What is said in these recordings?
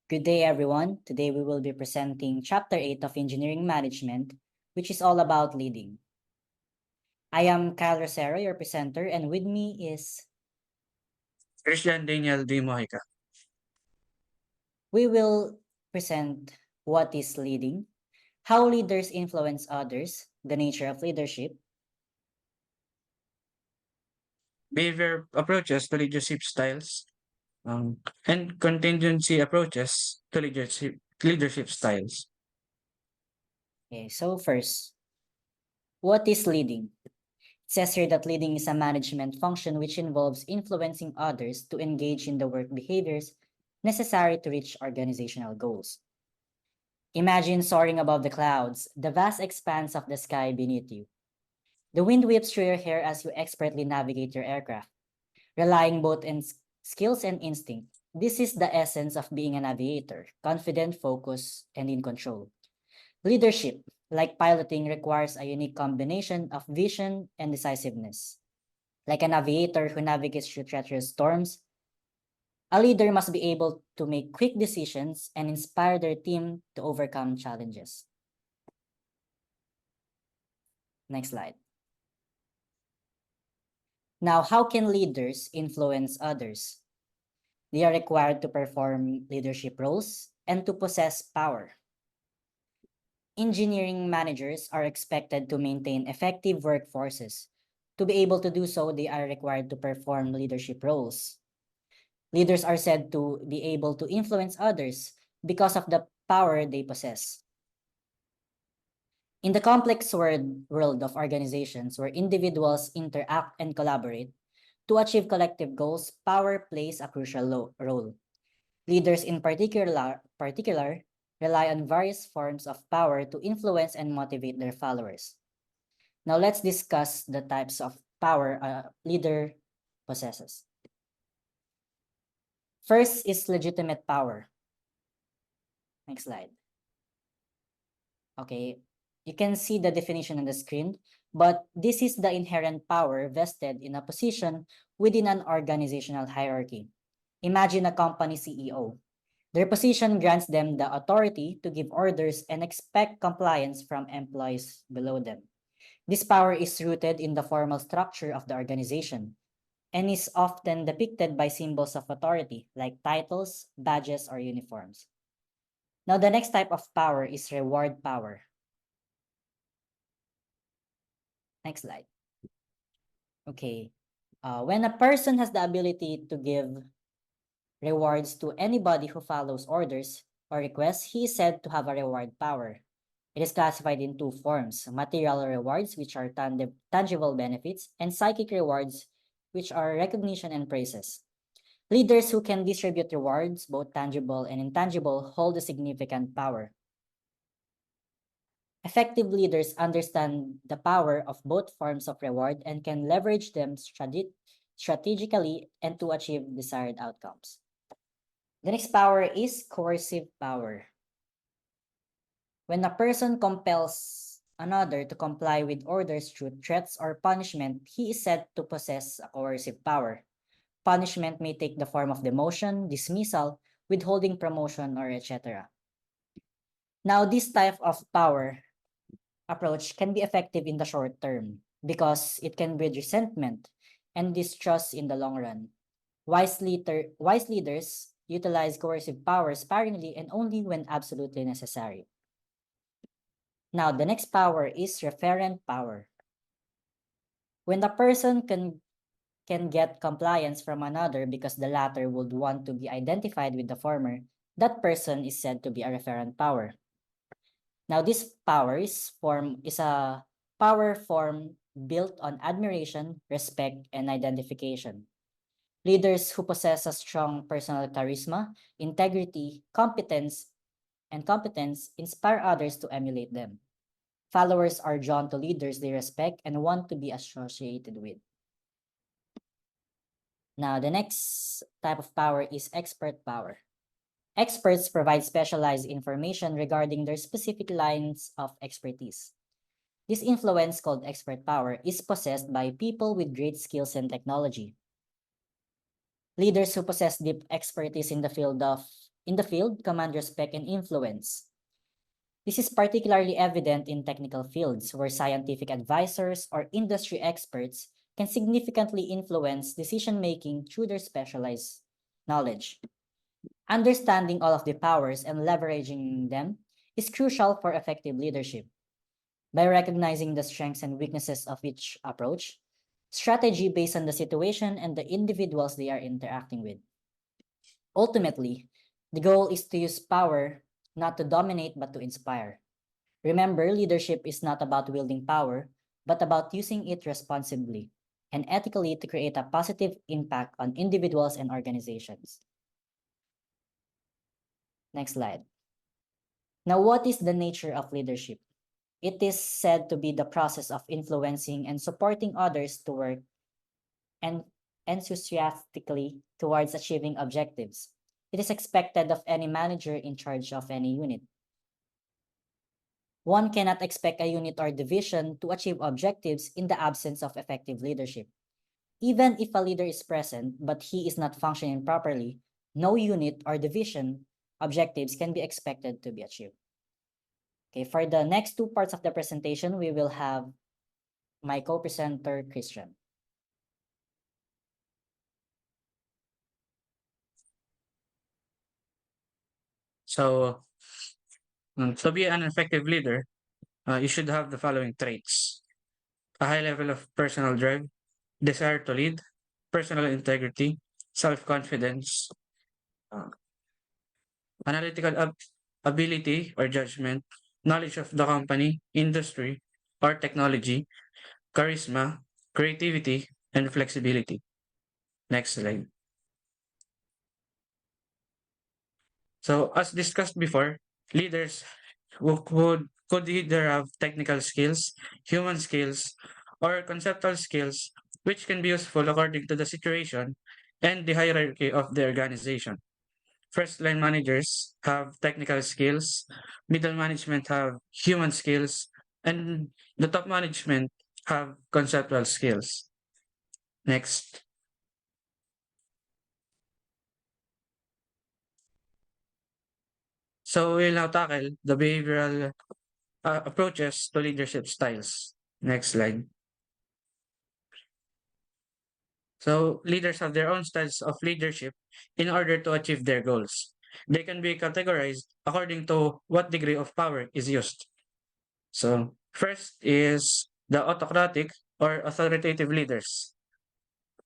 Good day, everyone. Today we will be presenting Chapter 8 of Engineering Management, which is all about leading. I am Kyle Rosero, your presenter, and with me is Christian Daniel D. Mojica. we will present what is leading, how leaders influence others, the nature of leadership, Behavior approaches to leadership styles, and contingency approaches to leadership styles. Okay, so first, what is leading? It says here that leading is a management function which involves influencing others to engage in the work behaviors necessary to reach organizational goals. Imagine soaring above the clouds, the vast expanse of the sky beneath you. The wind whips through your hair as you expertly navigate your aircraft, relying both in skills and instinct. This is the essence of being an aviator, confident, focused, and in control. Leadership, like piloting, requires a unique combination of vision and decisiveness. Like an aviator who navigates through treacherous storms, a leader must be able to make quick decisions and inspire their team to overcome challenges. Next slide. Now, how can leaders influence others? They are required to perform leadership roles and to possess power. Engineering managers are expected to maintain effective workforces. To be able to do so, they are required to perform leadership roles. Leaders are said to be able to influence others because of the power they possess. In the complex world of organizations where individuals interact and collaborate, to achieve collective goals, power plays a crucial role. Leaders in particular rely on various forms of power to influence and motivate their followers. Now let's discuss the types of power a leader possesses. First is legitimate power. Next slide. Okay, you can see the definition on the screen, but this is the inherent power vested in a position within an organizational hierarchy. Imagine a company CEO. Their position grants them the authority to give orders and expect compliance from employees below them. This power is rooted in the formal structure of the organization and is often depicted by symbols of authority like titles, badges, or uniforms. Now, the next type of power is reward power. Next slide. Okay. When a person has the ability to give rewards to anybody who follows orders or requests, he is said to have a reward power. It is classified in two forms: material rewards, which are tangible benefits, and psychic rewards, which are recognition and praises. Leaders who can distribute rewards, both tangible and intangible, hold a significant power. Effective leaders understand the power of both forms of reward and can leverage them strategically and to achieve desired outcomes. The next power is coercive power. When a person compels another to comply with orders through threats or punishment, he is said to possess a coercive power. Punishment may take the form of demotion, dismissal, withholding promotion, or etc. Now, this type of power approach can be effective in the short term because it can breed resentment and distrust in the long run. Wise leaders utilize coercive power sparingly and only when absolutely necessary. Now, the next power is referent power. When the person can get compliance from another because the latter would want to be identified with the former, that person is said to be a referent power. Now, this power is a power form built on admiration, respect, and identification. Leaders who possess a strong personal charisma, integrity, competence inspire others to emulate them. Followers are drawn to leaders they respect and want to be associated with. Now, the next type of power is expert power. Experts provide specialized information regarding their specific lines of expertise. This influence, called expert power, is possessed by people with great skills and technology. Leaders who possess deep expertise in the field of In the field, command respect and influence. This is particularly evident in technical fields where scientific advisors or industry experts can significantly influence decision making through their specialized knowledge. Understanding all of the powers and leveraging them is crucial for effective leadership. By recognizing the strengths and weaknesses of each approach, strategy based on the situation and the individuals they are interacting with. Ultimately, the goal is to use power not to dominate but to inspire. Remember, leadership is not about wielding power, but about using it responsibly and ethically to create a positive impact on individuals and organizations. Next slide. Now, what is the nature of leadership? It is said to be the process of influencing and supporting others to work and enthusiastically towards achieving objectives. It is expected of any manager in charge of any unit. One cannot expect a unit or division to achieve objectives in the absence of effective leadership. Even if a leader is present but he is not functioning properly, no unit or division objectives can be expected to be achieved. Okay, for the next two parts of the presentation, we will have my co-presenter, Christian. So, to be an effective leader, you should have the following traits: a high level of personal drive, desire to lead, personal integrity, self confidence, uh, analytical ability or judgment, knowledge of the company, industry, or technology, charisma, creativity, and flexibility. Next slide. So, as discussed before, leaders could either have technical skills, human skills, or conceptual skills, which can be useful according to the situation and the hierarchy of the organization. First line managers have technical skills, middle management have human skills, and the top management have conceptual skills. Next. So we'll now tackle the behavioral approaches to leadership styles. Next slide. So leaders have their own styles of leadership in order to achieve their goals. They can be categorized according to what degree of power is used. So first is the autocratic or authoritative leaders.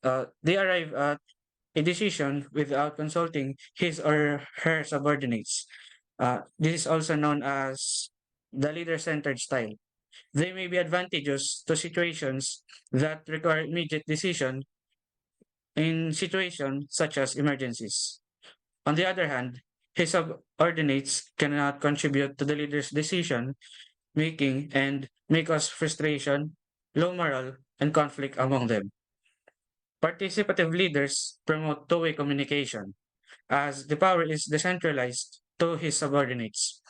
They arrive at a decision without consulting his or her subordinates. This is also known as the leader-centered style. They may be advantageous to situations that require immediate decision in situations such as emergencies. On the other hand, his subordinates cannot contribute to the leader's decision making and may cause frustration, low morale, and conflict among them. Participative leaders promote two-way communication as the power is decentralized to his subordinates.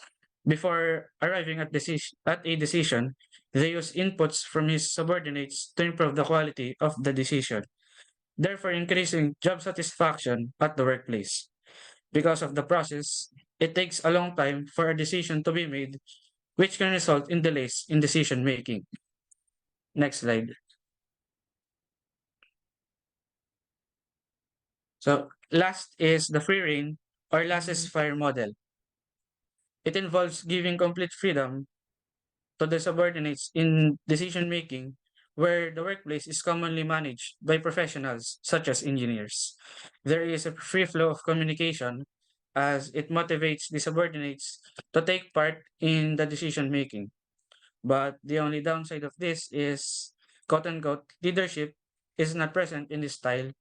Before arriving at a decision, they use inputs from his subordinates to improve the quality of the decision, therefore increasing job satisfaction at the workplace. Because of the process, it takes a long time for a decision to be made, which can result in delays in decision making. Next slide. So, last is the free reign or laissez-faire model. It involves giving complete freedom to the subordinates in decision making, where the workplace is commonly managed by professionals such as engineers. There is a free flow of communication as it motivates the subordinates to take part in the decision making. But the only downside of this is, quote unquote, leadership is not present in this style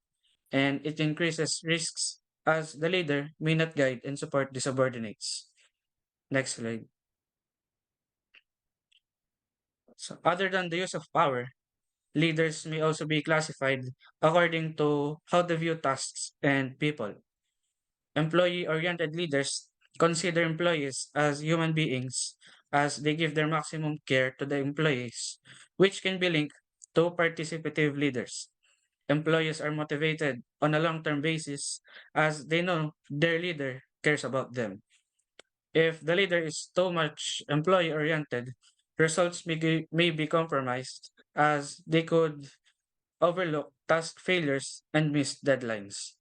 and it increases risks as the leader may not guide and support the subordinates. Next slide. So, other than the use of power, leaders may also be classified according to how they view tasks and people. Employee oriented leaders consider employees as human beings as they give their maximum care to the employees, which can be linked to participative leaders. Employees are motivated on a long term basis as they know their leader cares about them. If the leader is too much employee oriented, results may be compromised as they could overlook task failures and miss deadlines.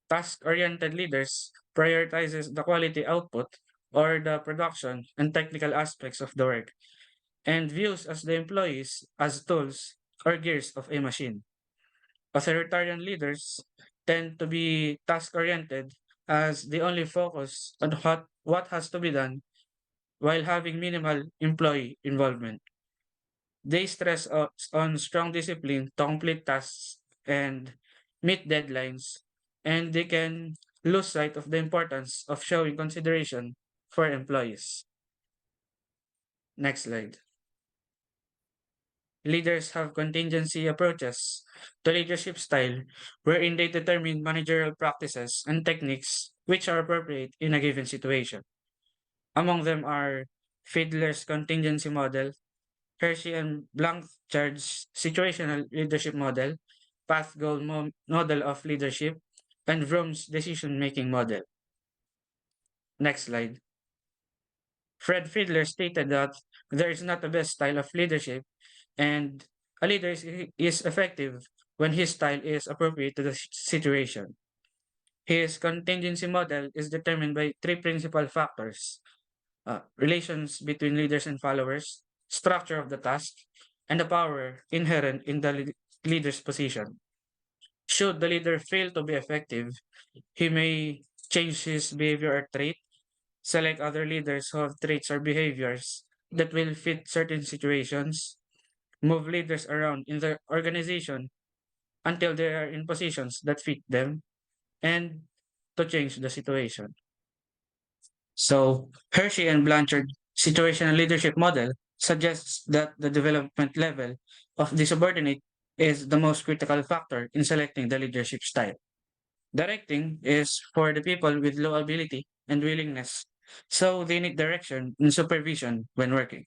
Task-oriented leaders prioritizes the quality output or the production and technical aspects of the work and views as the employees as tools or gears of a machine. Authoritarian leaders tend to be task-oriented as they only focus on what has to be done while having minimal employee involvement. They stress on strong discipline to complete tasks and meet deadlines, and they can lose sight of the importance of showing consideration for employees. Next slide. Leaders have contingency approaches to leadership style wherein they determine managerial practices and techniques which are appropriate in a given situation. Among them are Fiedler's contingency model, Hershey and Blanchard's situational leadership model, path goal model of leadership, and Vroom's decision-making model. Next slide. Fred Fiedler stated that there is not a best style of leadership, and a leader is effective when his style is appropriate to the situation. His contingency model is determined by three principal factors: relations between leaders and followers, structure of the task, and the power inherent in the leader's position. Should the leader fail to be effective, he may change his behavior or trait, select other leaders who have traits or behaviors that will fit certain situations, move leaders around in the organization until they are in positions that fit them, and to change the situation. So, Hershey and Blanchard situational leadership model suggests that the development level of the subordinate is the most critical factor in selecting the leadership style. Directing is for the people with low ability and willingness, so they need direction and supervision when working.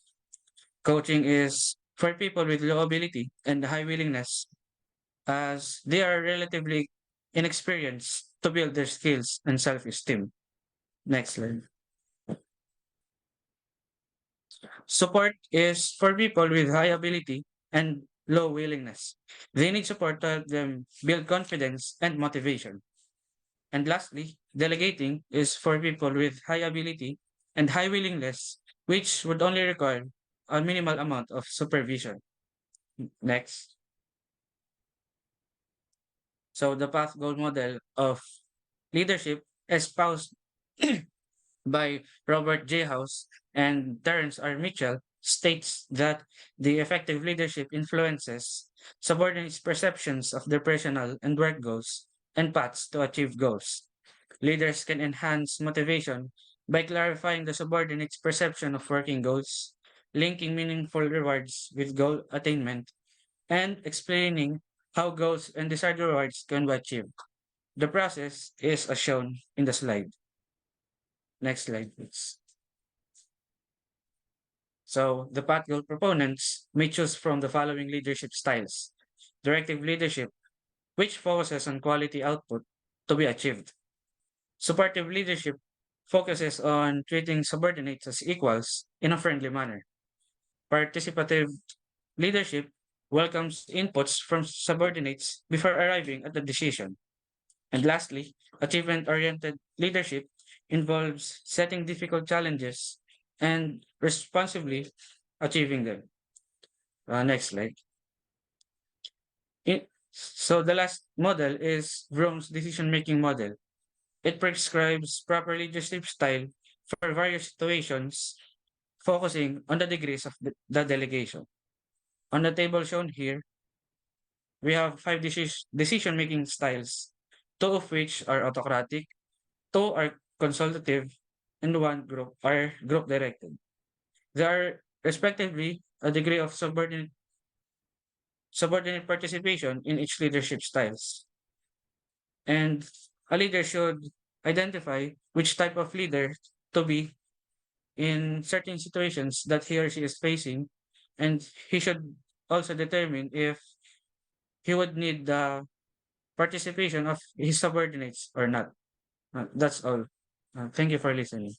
Coaching is for people with low ability and high willingness, as they are relatively inexperienced to build their skills and self esteem. Next slide. Support is for people with high ability and low willingness. They need support to help them build confidence and motivation. And lastly, delegating is for people with high ability and high willingness, which would only require a minimal amount of supervision. Next. So the path goal model of leadership espoused by Robert J. House and Terence R. Mitchell states that the effective leadership influences subordinates' perceptions of their personal and work goals and paths to achieve goals. Leaders can enhance motivation by clarifying the subordinates' perception of working goals, linking meaningful rewards with goal attainment, and explaining how goals and desired rewards can be achieved. The process is as shown in the slide. Next slide, please. So the path goal proponents may choose from the following leadership styles: directive leadership, which focuses on quality output to be achieved. Supportive leadership focuses on treating subordinates as equals in a friendly manner. Participative leadership welcomes inputs from subordinates before arriving at the decision. And lastly, achievement oriented leadership involves setting difficult challenges and responsibly achieving them. Next slide. So the last model is Vroom's decision-making model. It prescribes proper leadership style for various situations, focusing on the degrees of the delegation. On the table shown here, we have five decision-making styles, two of which are autocratic, two are consultative, and one group are group-directed. There are respectively a degree of subordinate participation in each leadership styles. And a leader should identify which type of leader to be in certain situations that he or she is facing, and he should also determine if he would need the participation of his subordinates or not. That's all. Thank you for listening.